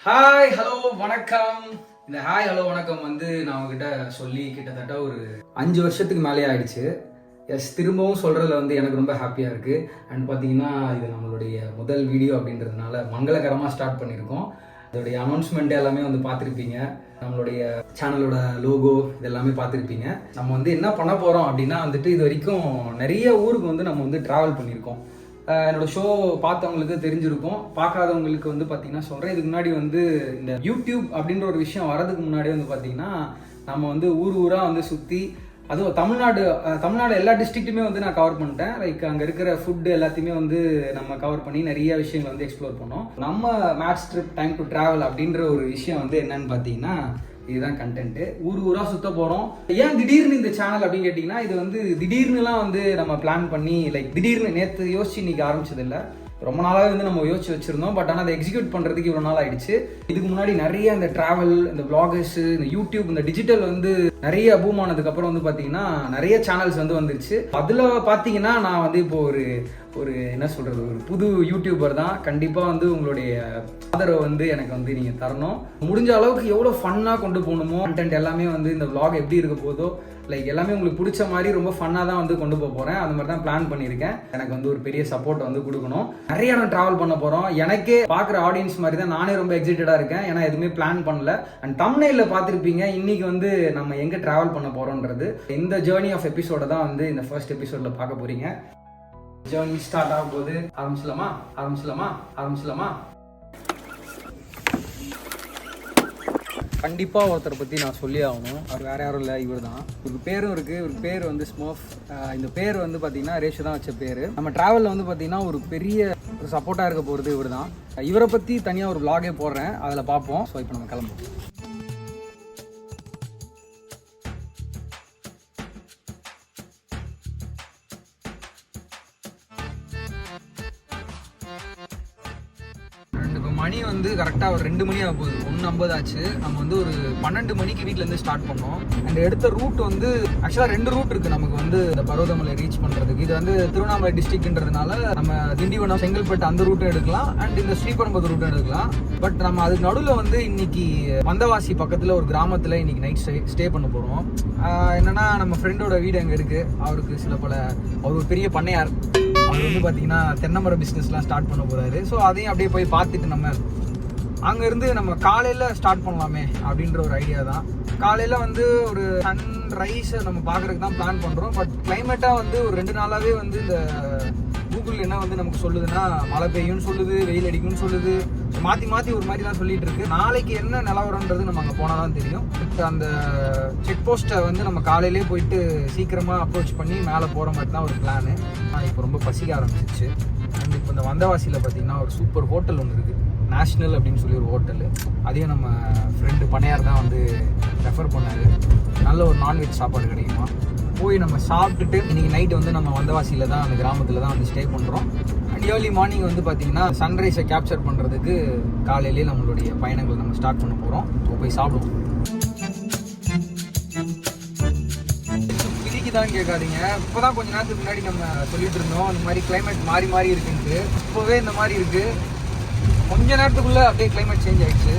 Hi hello வணக்கம். இந்த hi hello வணக்கம் வந்து நான் உங்ககிட்ட சொல்லி கிட்டத்தட்ட ஒரு 5 வருஷத்துக்கு மேலே ஆயிடுச்சு. திரும்பவும் சொல்கிறதுல வந்து எனக்கு ரொம்ப ஹாப்பியாக இருக்குது. அண்ட் பார்த்தீங்கன்னா இது நம்மளுடைய முதல் வீடியோ அப்படின்றதுனால மங்களகரமாக ஸ்டார்ட் பண்ணியிருக்கோம். அதோடைய அனௌன்ஸ்மெண்ட் எல்லாமே வந்து பார்த்துருப்பீங்க. நம்மளுடைய சேனலோட லோகோ இதெல்லாமே பார்த்துருப்பீங்க. நம்ம வந்து என்ன பண்ண போகிறோம் அப்படின்னா வந்துட்டு இது வரைக்கும் நிறைய ஊருக்கு வந்து நம்ம வந்து ட்ராவல் பண்ணியிருக்கோம். என்னோட ஷோ பார்த்தவங்களுக்கு தெரிஞ்சிருக்கும். பார்க்காதவங்களுக்கு வந்து பார்த்தீங்கன்னா சொல்கிறேன். இதுக்கு முன்னாடி வந்து இந்த யூடியூப் அப்படின்ற ஒரு விஷயம் வரதுக்கு முன்னாடி வந்து பார்த்தீங்கன்னா நம்ம வந்து ஊராக வந்து சுற்றி, அதுவும் தமிழ்நாடு எல்லா டிஸ்ட்ரிக்ட்டுமே வந்து நான் கவர் பண்ணிட்டேன். லைக் அங்கே இருக்கிற ஃபுட்டு எல்லாத்தையுமே வந்து நம்ம கவர் பண்ணி நிறைய விஷயங்கள் வந்து எக்ஸ்ப்ளோர் பண்ணோம். நம்ம match trip time to travel அப்படின்ற ஒரு விஷயம் வந்து என்னன்னு பார்த்தீங்கன்னா இதுதான் கண்டென்ட்டு. ஊராக சுத்த போகிறோம். ஏன் திடீர்னு இந்த சேனல் அப்படின்னு கேட்டிங்கன்னா, இது வந்து திடீர்னுலாம் வந்து நம்ம பிளான் பண்ணி லைக் திடீர்னு நேற்று யோசிச்சு இன்னைக்கு ஆரம்பிச்சதில்லை. ரொம்ப நாளாகவே வந்து நம்ம யோசிச்சு வச்சுருந்தோம். பட் ஆனால் அதை எக்ஸிக்யூட் பண்ணுறதுக்கு இவ்வளோ நாள் ஆயிடுச்சு. இதுக்கு முன்னாடி நிறைய இந்த ட்ராவல், இந்த விளாகர்ஸு, இந்த யூடியூப், இந்த டிஜிட்டல் வந்து நிறைய பூம் ஆனதுக்கப்புறம் வந்து பார்த்தீங்கன்னா நிறைய சேனல்ஸ் வந்து வந்துருச்சு. அதில் பார்த்தீங்கன்னா நான் வந்து இப்போ ஒரு என்ன சொல்கிறது, ஒரு புது யூடியூபர் தான். கண்டிப்பாக வந்து உங்களுடைய ஆதரவை வந்து எனக்கு வந்து நீங்கள் தரணும். முடிஞ்ச அளவுக்கு எவ்வளோ ஃபன்னாக கொண்டு போகணுமோ கண்டென்ட் எல்லாமே வந்து இந்த vlog எப்படி இருக்க போதோ லைக் எல்லாமே உங்களுக்கு பிடிச்ச மாதிரி ரொம்ப ஃபன்னாக தான் வந்து கொண்டு போக போகிறேன். அந்த மாதிரி தான் பிளான் பண்ணியிருக்கேன். எனக்கு வந்து ஒரு பெரிய சப்போர்ட் வந்து கொடுக்கணும். நிறைய இடம் ட்ராவல் பண்ண போகிறோம். எனக்கே பார்க்குற ஆடியன்ஸ் மாதிரி தான் நானே ரொம்ப எக்ஸைட்டடாக இருக்கேன். ஏன்னா எதுவுமே பிளான் பண்ணல. அண்ட் தம்ப்நெயில்ல பார்த்துருப்பீங்க இன்னைக்கு வந்து நம்ம எங்கே ட்ராவல் பண்ண போகிறோன்றது. இந்த ஜேர்னி ஆஃப் எபிசோட தான் வந்து இந்த ஃபர்ஸ்ட் எபிசோடில் பார்க்க போகிறீங்க. ஜேர்னி ஸ்டார்ட் ஆகும் போது ஆரம்பிச்சலாமா. கண்டிப்பாக ஒருத்தரை பற்றி நான் சொல்லி ஆகணும். அவர் வேறு யாரும் இல்லை, இவர் தான். இவருக்கு பேரும் இருக்குது. இவருக்கு பேர் வந்து ஸ்மர்ஃப். இந்த பேர் வந்து பார்த்தீங்கன்னா ரேஷு தான் வச்ச பேர். நம்ம ட்ராவலில் வந்து பார்த்தீங்கன்னா ஒரு பெரிய ஒரு சப்போர்ட்டாக இருக்க போகிறது இவர் தான். இவரை பற்றி தனியாக ஒரு vlog போடுறேன், அதில் பார்ப்போம். ஸோ இப்போ நம்ம கிளம்புவோம். மணி வந்து கரெக்டாக ஒரு 2 மணி ஆக போகுது. 1:50 ஆச்சு. நம்ம வந்து ஒரு 12 மணிக்கு வீட்டிலேருந்து ஸ்டார்ட் பண்ணோம். அண்ட் எடுத்த ரூட் வந்து ஆக்சுவலாக 2 ரூட் இருக்குது நமக்கு வந்து இந்த பர்வதமலை ரீச் பண்ணுறதுக்கு. இது வந்து திருவண்ணாமலை டிஸ்ட்ரிக்ட்ன்றதுனால நம்ம திண்டிவனம், செங்கல்பட்டு அந்த ரூட்டும் எடுக்கலாம். அண்ட் இந்த ஸ்ரீபெரும்புதூர் ரூட்டும் எடுக்கலாம். பட் நம்ம அதுக்கு நடுவில் வந்து இன்னைக்கு வந்தவாசி பக்கத்தில் ஒரு கிராமத்தில் இன்னைக்கு நைட் ஸ்டே பண்ண போகிறோம். என்னன்னா நம்ம ஃப்ரெண்டோட வீடு அங்கே இருக்குது. அவருக்கு அவர் ஒரு பெரிய பண்ணையார். அவர் வந்து பார்த்தீங்கன்னா தென்னைமர பிஸ்னஸ்லாம் ஸ்டார்ட் பண்ண போகிறாரு. ஸோ அதையும் அப்படியே போய் பார்த்துட்டு நம்ம அங்கேருந்து நம்ம காலையில் ஸ்டார்ட் பண்ணலாமே அப்படின்ற ஒரு ஐடியா தான். காலையில் வந்து ஒரு சன்ரைஸை நம்ம பார்க்குறதுக்கு தான் பிளான் பண்ணுறோம். பட் கிளைமேட்டாக வந்து ஒரு 2 நாளாகவே வந்து இந்த கூகுள் என்ன வந்து நமக்கு சொல்லுதுன்னா மழை பெய்யும்னு சொல்லுது, வெயில் அடிக்கும்னு சொல்லுது. மாற்றி ஒரு மாதிரி தான் சொல்லிட்டு இருக்கு. நாளைக்கு என்ன நிலவரன்றது நம்ம அங்கே போனால் தான் தெரியும். அந்த செக் போஸ்ட்டை வந்து நம்ம காலையிலே போயிட்டு சீக்கிரமாக அப்ரோச் பண்ணி மேலே போகிற மாதிரி தான் ஒரு பிளானு. இப்போ ரொம்ப பசிக்க ஆரம்பிச்சிச்சு. அண்ட் இப்போ இந்த வந்தவாசியில் பார்த்தீங்கன்னா ஒரு சூப்பர் ஹோட்டல் ஒன்று இருக்குது, நேஷ்னல் அப்படின்னு சொல்லி ஒரு ஹோட்டலு. அதையும் நம்ம ஃப்ரெண்டு பண்ணையார் தான் வந்து ரெஃபர் பண்ணார். நல்ல ஒரு நான்வெஜ் சாப்பாடு கிடைக்குமா, போய் நம்ம சாப்பிட்டுட்டு இன்றைக்கி நைட்டு வந்து நம்ம வந்தவாசியில் தான், அந்த கிராமத்தில் தான் வந்து ஸ்டே பண்ணுறோம். அண்ட் ஏர்லி மார்னிங் வந்து பார்த்திங்கன்னா சன்ரைஸை கேப்சர் பண்ணுறதுக்கு காலையிலேயே நம்மளுடைய பயணங்கள் நம்ம ஸ்டார்ட் பண்ண போகிறோம். ஸோ போய் சாப்பிடுவோம். தான் கேட்காதீங்க. இப்போ தான் கொஞ்சம் நேரத்துக்கு முன்னாடி நம்ம சொல்லிட்டு இருந்தோம் இந்த மாதிரி கிளைமேட் மாறி இருக்குன்ட்டு. இப்போவே இந்த மாதிரி இருக்குது. கொஞ்ச நேரத்துக்குள்ளே அப்படியே கிளைமேட் சேஞ்ச் ஆகிடுச்சு.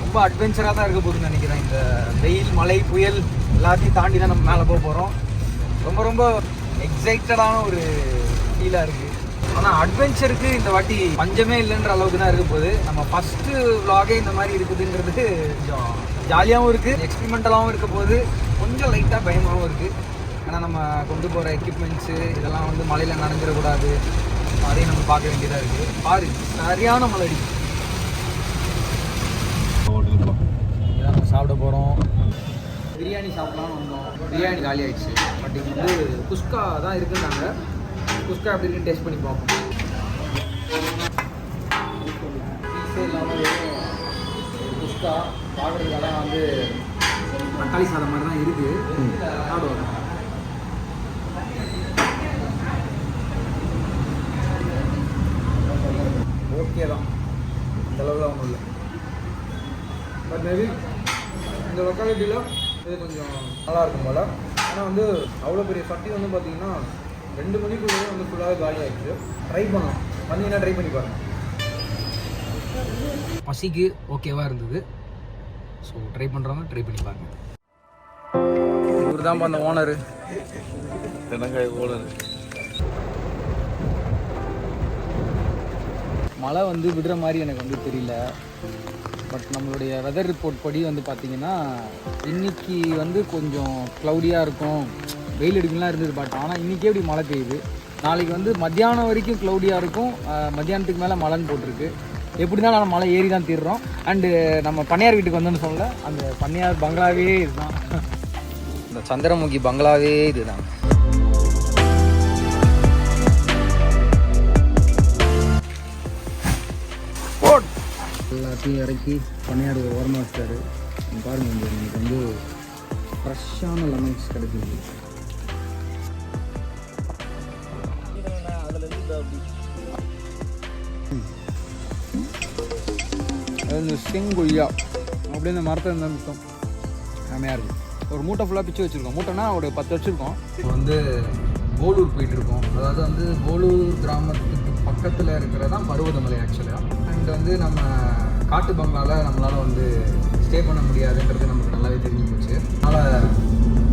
ரொம்ப அட்வென்ச்சராக தான் இருக்க போகுதுன்னு நினைக்கிறேன். இந்த வெயில், மழை, புயல் எல்லாத்தையும் தாண்டி தான் நம்ம மேலே போக போகிறோம். ரொம்ப எக்ஸைட்டடான ஒரு ஃபீலாக இருக்குது. ஆனால் அட்வென்ச்சருக்கு இந்த வாட்டி பஞ்சமே இல்லைன்ற அளவுக்கு தான் இருக்க போகுது. நம்ம ஃபஸ்ட்டு vlog இந்த மாதிரி இருக்குதுன்றது கொஞ்சம் ஜாலியாகவும் இருக்குது, எக்ஸ்பெரிமெண்டலாகவும் இருக்க போது, கொஞ்சம் லைட்டாக பயமாகவும் இருக்குது. ஏன்னா நம்ம கொண்டு போகிற எக்யூப்மெண்ட்ஸு இதெல்லாம் வந்து மழையில் நனைஞ்சிடக்கூடாது. அதையும் நம்ம பார்க்க வேண்டியதாக இருக்குது. பாரு, சரியான மழை அடிக்கும். இதான் நம்ம சாப்பிட போகிறோம். பிரியாணி சாப்பிட்லான்னு வந்தோம். பிரியாணி காலி ஆகிடுச்சு. பட் இங்கே வந்து குஸ்கா தான் இருக்குன்னாங்க. குஸ்கா அப்படி இருக்குன்னு டேஸ்ட் பண்ணி பார்ப்போம். பீஸே இல்லாமல் குஸ்கா பார்க்குறதுக்கெல்லாம் வந்து தக்காளி சாதம் மாதிரி தான் இருக்குது. சாப்பிடுவோம். ஓகே தான், இந்த அளவு தான் ஒன்றும் இல்லை. பட் மேபி இந்த லொக்காலிட்டியில் இது கொஞ்சம் நல்லாயிருக்கும் போல். ஆனால் வந்து அவ்வளோ பெரிய சட்டி வந்து பார்த்திங்கன்னா 2 மணிக்குள்ளே வந்து ஃபுல்லாகவே காலி ஆகிடுச்சு. ட்ரை பண்ணலாம், வந்தீங்கன்னா ட்ரை பண்ணி பாருங்கள். பசிக்கு ஓகேவாக இருந்தது. ஸோ ட்ரை பண்ணுறவங்க ட்ரை பண்ணி பாருங்க. இவர் தான் அந்த ஓனரு, தென்னங்காய் ஓனர். மழை வந்து விடுற மாதிரி எனக்கு வந்து தெரியல. பட் நம்மளுடைய வெதர் ரிப்போர்ட் படி வந்து பார்த்திங்கன்னா இன்றைக்கி வந்து கொஞ்சம் க்ளவுடியாக இருக்கும், வெயில் அடிக்கலாம் இருந்தது. பட் ஆனால் இன்றைக்கே இப்படி மழை பெய்யுது. நாளைக்கு வந்து மத்தியானம் வரைக்கும் க்ளவுடியாக இருக்கும், மத்தியானத்துக்கு மேலே மழைன்னு போட்டிருக்கு. எப்படின்னா நம்ம மழை ஏறி தான் தீர்றோம். அண்டு நம்ம பண்ணையார் வீட்டுக்கு வந்தோன்னு சொல்லல, அந்த பண்ணையார் பங்களாவே இதுதான், இந்த சந்திரமுகி பங்களாவே இதுதான். எல்லாத்தையும் இறக்கி பண்ணையார் ஓரமாக வச்சாரு. பாருங்கள், இங்கே எனக்கு வந்து ஃப்ரெஷ்ஷான லெமன்ஸ் கிடைக்குது. அது செங்கொய்யா அப்படியே இந்த மரத்தை இருந்தால் மித்தம் செமையாக இருக்குது. ஒரு மூட்டை ஃபுல்லாக பிச்சு வச்சுருக்கோம். மூட்டைனா ஒரு 10 வச்சுருக்கோம். இப்போ வந்து போலூர் போயிட்டுருக்கோம். அதாவது வந்து போலூர் கிராமத்துக்கு பக்கத்தில் இருக்கிறதான் பருவதமலை ஆக்சுவலாக. அண்ட் வந்து நம்ம காட்டு பங்களாவில் நம்மளால் வந்து ஸ்டே பண்ண முடியாதுன்றது நமக்கு நல்லாவே தெரிஞ்சு போச்சு. அதனால்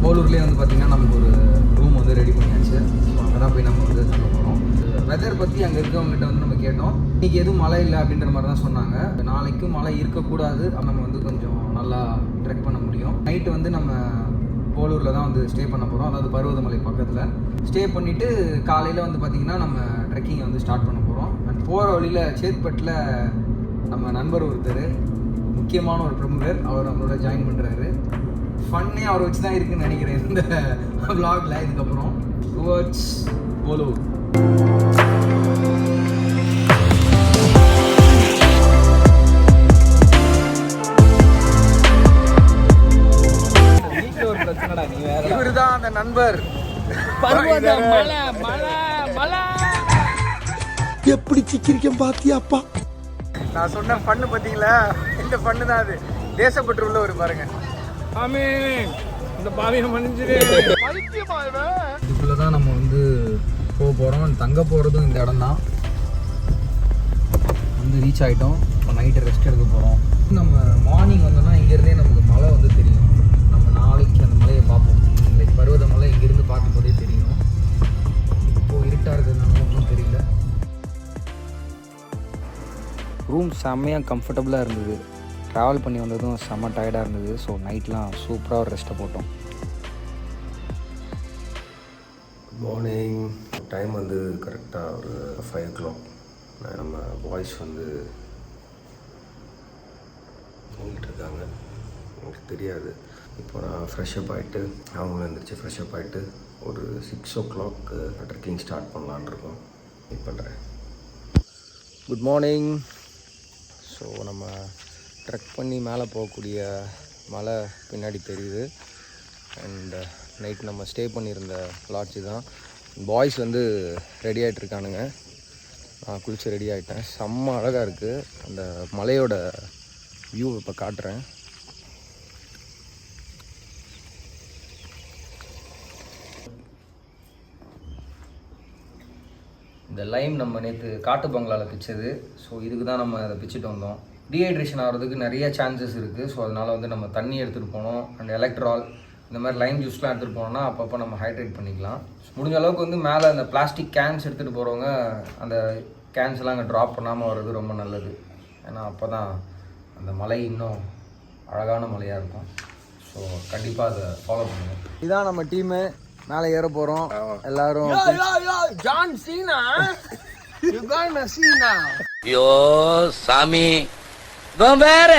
போலூர்லேயே வந்து பார்த்திங்கன்னா நமக்கு ஒரு ரூம் வந்து ரெடி பண்ணியாச்சு. ஸோ அங்கே தான் போய் நம்ம வந்து தங்க போகிறோம். வெதர் பற்றி அங்கே இருக்கவங்ககிட்ட வந்து நம்ம கேட்டோம். இன்றைக்கி எதுவும் மழை இல்லை அப்படின்ற மாதிரி தான் சொன்னாங்க. நாளைக்கும் மழை இருக்கக்கூடாது, நம்ம வந்து கொஞ்சம் நல்லா ட்ரெக் பண்ண முடியும். நைட்டு வந்து நம்ம போலூரில் தான் வந்து ஸ்டே பண்ண போகிறோம். அதாவது பருவதமலை பக்கத்தில் ஸ்டே பண்ணிவிட்டு காலையில் வந்து பார்த்திங்கன்னா நம்ம ட்ரெக்கிங்கை வந்து ஸ்டார்ட் பண்ண போகிறோம். அண்ட் போகிற வழியில் சேத்பட்டில் நம்ம நண்பர் ஒருத்தர், முக்கியமான ஒரு பிரமுகர், அவர் நம்மளோட ஜாயின் பண்ணுறாரு. ஃபன்னே அவரை வச்சு தான் இருக்குதுன்னு நினைக்கிறேன் இந்த vlogல. இதுக்கப்புறம் டுவர்ட்ஸ் போலூர். இவரு தான் அந்த நண்பர். எப்படி சிக்கிரிக்கம் பாத்தியாப்பா? நான் சொன்ன பண்ணு பார்த்தீங்களா, இந்த பண்ணு தான் அது. தேசப்பற்று உள்ள ஒரு பாருங்க. இந்த பாவியம் மன்னிச்சிரு. இதுக்குள்ள தான் நம்ம வந்து போக போகிறோம். தங்க போகிறதும் இந்த இடம் தான். வந்து ரீச் ஆகிட்டோம். இப்போ நைட்டு ரெஸ்ட் எடுக்க போகிறோம். நம்ம மார்னிங் வந்தோம்னா இங்கேருந்தே நமக்கு மலை வந்து தெரியும். நம்ம நாளைக்கு அந்த மலையை பார்ப்போம். லைக் பருவதமலை இங்கேருந்து பார்க்கும்போதே தெரியும். இப்போது இருட்டாக இருக்கிறதுனால ஒன்றும் தெரியல. ரூம் செம்மையாக கம்ஃபர்டபுளாக இருந்தது. ட்ராவல் பண்ணி வந்ததும் செம்ம டயர்டாக இருந்தது. ஸோ நைட்லாம் சூப்பராக ஒரு ரெஸ்ட்டை போட்டோம். மார்னிங் டைம் வந்து கரெக்டாக ஒரு 5 o'clock. நம்ம பாய்ஸ் வந்து தூங்கிட்டு இருக்காங்க, எனக்கு தெரியாது. இப்போ நான் ஃப்ரெஷ்அப் ஆகிட்டு அவங்க எழுந்திரிச்சு ஃப்ரெஷ்அப் ஆகிட்டு ஒரு 6 o'clock ட்ரெக்கிங் ஸ்டார்ட் பண்ணலான் இருக்கோம். வெயிட் பண்ணுறேன். Good morning. ஸோ நம்ம ட்ரெக் பண்ணி மேலே போகக்கூடிய மலை பின்னாடி தெரியுது. அண்ட் நைட் நம்ம ஸ்டே பண்ணியிருந்த லாட்ஜு தான். பாய்ஸ் வந்து ரெடி ஆகிட்ருக்கானுங்க. நான் குளிச்சு ரெடி ஆகிட்டேன். செம்ம அழகாக இருக்குது. அந்த மலையோட வியூ இப்போ காட்டுறேன். இந்த லைம் நம்ம நேற்று காட்டு பங்களாவில் பிச்சது. ஸோ இதுக்கு தான் நம்ம அதை பிச்சுட்டு வந்தோம். டீஹைட்ரேஷன் ஆகிறதுக்கு நிறைய சான்சஸ் இருக்குது. ஸோ அதனால் வந்து நம்ம தண்ணி எடுத்துகிட்டு போனோம். அண்ட் எலக்ட்ரால் இந்த மாதிரி லைம் ஜூஸ்லாம் எடுத்துகிட்டு போனோம்னா அப்பப்போ நம்ம ஹைட்ரேட் பண்ணிக்கலாம். முடிஞ்ச அளவுக்கு வந்து மேலே அந்த பிளாஸ்டிக் கேன்ஸ் எடுத்துகிட்டு போகிறவங்க அந்த கேன்ஸ்லாம் அங்கே ட்ராப் பண்ணாமல் வர்றது ரொம்ப நல்லது. ஏன்னா அப்போ தான் அந்த மலை இன்னும் அழகான மலையாக இருக்கும். ஸோ கண்டிப்பாக அதை ஃபாலோ பண்ணுவோம். இதுதான் நம்ம டீமு. மேலே ஏற போகிறோம் எல்லாரும். ஜான் சீனா, யூ காட் சீனா. ஐயோ சாமி வேற